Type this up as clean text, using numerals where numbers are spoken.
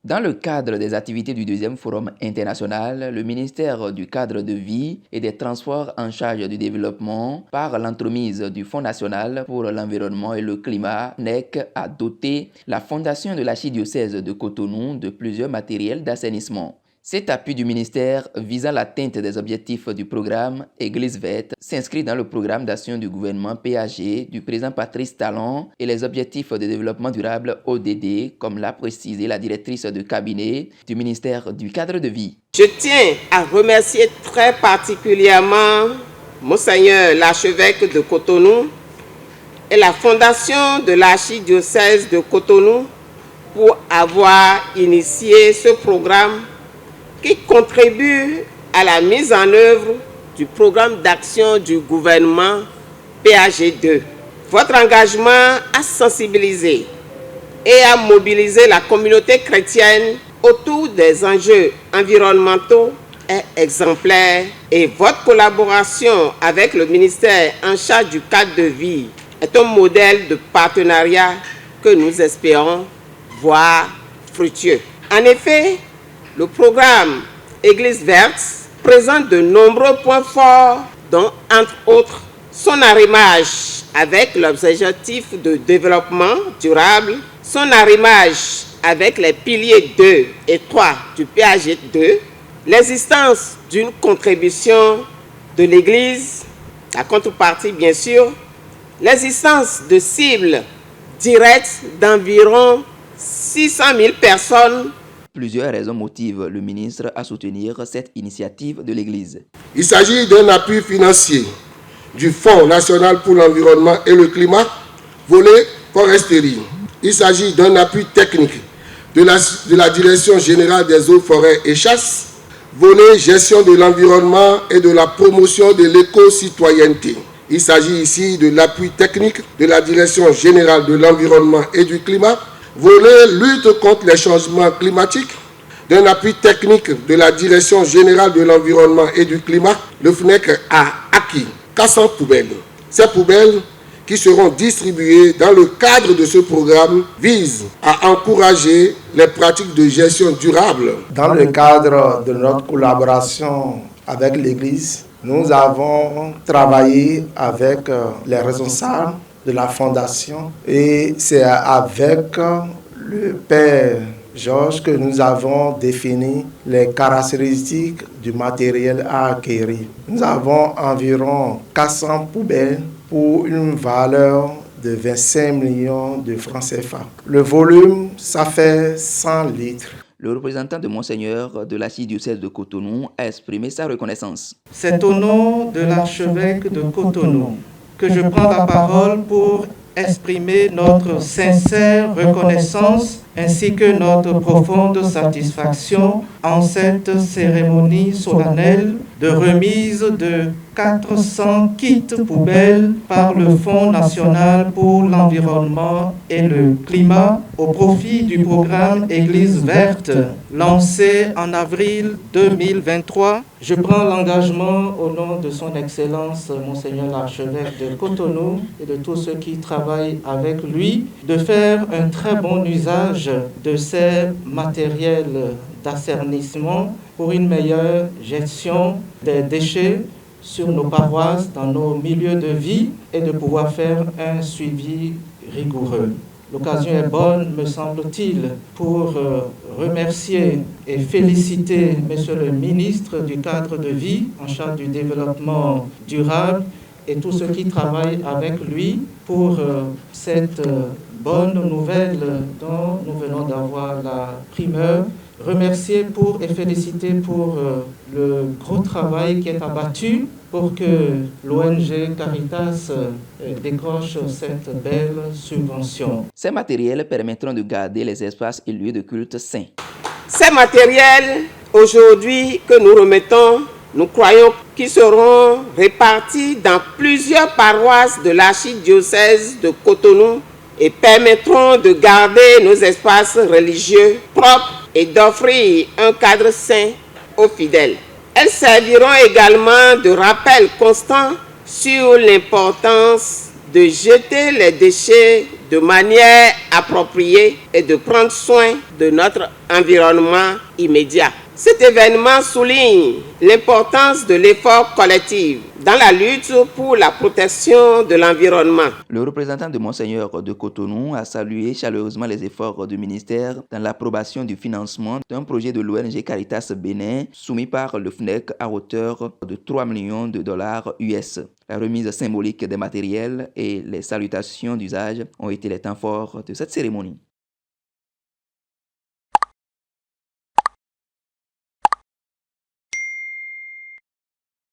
Dans le cadre des activités du deuxième forum international, le ministère du cadre de vie et des transports en charge du développement, par l'entremise du Fonds national pour l'environnement et le climat, NEC, a doté la fondation de l'archidiocèse de Cotonou de plusieurs matériels d'assainissement. Cet appui du ministère visant l'atteinte des objectifs du programme Église verte s'inscrit dans le programme d'action du gouvernement PAG du président Patrice Talon et les objectifs de développement durable ODD, comme l'a précisé la directrice de cabinet du ministère du cadre de vie. Je tiens à remercier très particulièrement Monseigneur l'archevêque de Cotonou et la fondation de l'archidiocèse de Cotonou pour avoir initié ce programme qui contribue à la mise en œuvre du programme d'action du gouvernement PAG2. Votre engagement à sensibiliser et à mobiliser la communauté chrétienne autour des enjeux environnementaux est exemplaire et votre collaboration avec le ministère en charge du cadre de vie est un modèle de partenariat que nous espérons voir fructueux. En effet, le programme Église verte présente de nombreux points forts, dont, entre autres, son arrimage avec l'objectif de développement durable, son arrimage avec les piliers 2 et 3 du PAG2, l'existence d'une contribution de l'Église, la contrepartie bien sûr, l'existence de cibles directes d'environ 600 000 personnes. Plusieurs raisons motivent le ministre à soutenir cette initiative de l'Église. Il s'agit d'un appui financier du Fonds national pour l'environnement et le climat, volet foresterie. Il s'agit d'un appui technique de la Direction générale des eaux, forêts et chasses, volet gestion de l'environnement et de la promotion de l'éco-citoyenneté. Il s'agit ici de l'appui technique de la Direction générale de l'environnement et du climat, volet lutte contre les changements climatiques, d'un appui technique de la Direction générale de l'environnement et du climat. Le FNEC a acquis 400 poubelles. Ces poubelles qui seront distribuées dans le cadre de ce programme visent à encourager les pratiques de gestion durable. Dans le cadre de notre collaboration avec l'Église, nous avons travaillé avec les responsables de la fondation et c'est avec le Père Georges que nous avons défini les caractéristiques du matériel à acquérir. Nous avons environ 400 poubelles pour une valeur de 25 millions de francs CFA. Le volume, ça fait 100 litres. Le représentant de Monseigneur de l'archidiocèse de Cotonou a exprimé sa reconnaissance. C'est au nom de l'archevêque de Cotonou que je prends la parole pour exprimer notre sincère reconnaissance ainsi que notre profonde satisfaction en cette cérémonie solennelle de remise de 400 kits poubelles par le Fonds national pour l'environnement et le climat au profit du programme Église verte lancé en avril 2023. Je prends l'engagement au nom de son Excellence Monseigneur l'archevêque de Cotonou et de tous ceux qui travaillent avec lui de faire un très bon usage de ces matériels d'assainissement pour une meilleure gestion des déchets sur nos paroisses, dans nos milieux de vie et de pouvoir faire un suivi rigoureux. L'occasion est bonne, me semble-t-il, pour remercier et féliciter Monsieur le ministre du cadre de vie en charge du développement durable et tous ceux qui travaillent avec lui pour cette bonne nouvelle dont nous venons d'avoir la primeur. Remercier et féliciter pour le gros travail qui est abattu pour que l'ONG Caritas décroche cette belle subvention. Ces matériels permettront de garder les espaces et lieux de culte sains. Ces matériels, aujourd'hui, que nous remettons, nous croyons qu'ils seront répartis dans plusieurs paroisses de l'archidiocèse de Cotonou et permettront de garder nos espaces religieux propres et d'offrir un cadre sain aux fidèles. Elles serviront également de rappel constant sur l'importance de jeter les déchets de manière appropriée et de prendre soin de notre environnement immédiat. Cet événement souligne l'importance de l'effort collectif dans la lutte pour la protection de l'environnement. Le représentant de Monseigneur de Cotonou a salué chaleureusement les efforts du ministère dans l'approbation du financement d'un projet de l'ONG Caritas Bénin soumis par le FNEC à hauteur de 3 millions de dollars US. La remise symbolique des matériels et les salutations d'usage ont été les temps forts de cette cérémonie.